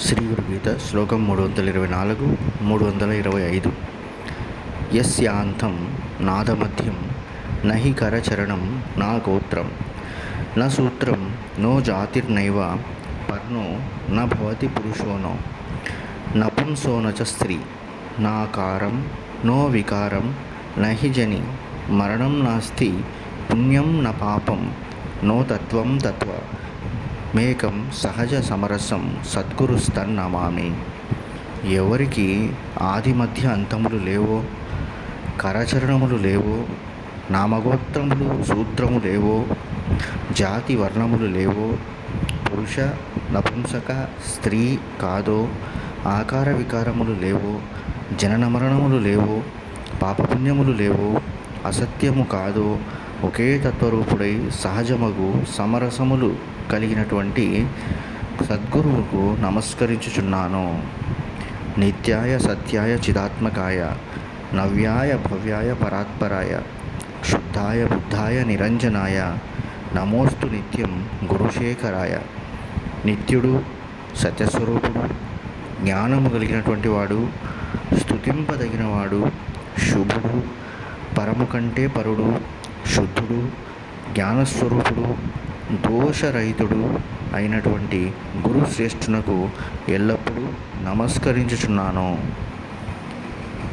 శ్రీ గురుగీత శ్లోకం 324 325. యస్యాంతం నాదమధ్యం నహి కరచరణం నా గోత్రం న సూత్రం నో జాతిర్నైవ పర్ణో న భవతి పురుషోనో నపుంసో నచ స్త్రీ నాకారం నో వికారం నహి జని మరణం నాస్తి పుణ్యం న పాపం నో తత్వం తత్వ మేకం సహజ సమరసం సద్గురుస్తన్నమామి. ఎవరికి ఆది మధ్య అంతములు లేవో, కరచరణములు లేవో, నామగోత్రములు సూత్రము లేవో, జాతి వర్ణములు లేవో, పురుష నపుంసక స్త్రీ కాదో, ఆకార వికారములు లేవో, జనన మరణములు లేవో, పాపపుణ్యములు లేవో, అసత్యము కాదో, ఒకే తత్వరూపుడై సహజమగు సమరసములు కలిగినటువంటి సద్గురువుకు నమస్కరించుచున్నాను. నిత్యాయ సత్యాయ చిదాత్మకాయ నవ్యాయ భవ్యాయ పరాత్పరాయ శుద్ధాయ బుద్ధాయ నిరంజనాయ నమోస్తు నిత్యం గురుశేఖరాయ. నిత్యుడు, సత్యస్వరూపుడు, జ్ఞానము కలిగినటువంటి వాడు, స్తుతింపదగినవాడు, శుభుడు, పరము కంటే పరుడు, శుద్ధుడు, జ్ఞానస్వరూపుడు, దోషరహితుడు అయినటువంటి గురుశ్రేష్ఠునకు ఎల్లప్పుడూ నమస్కరించుచున్నాను.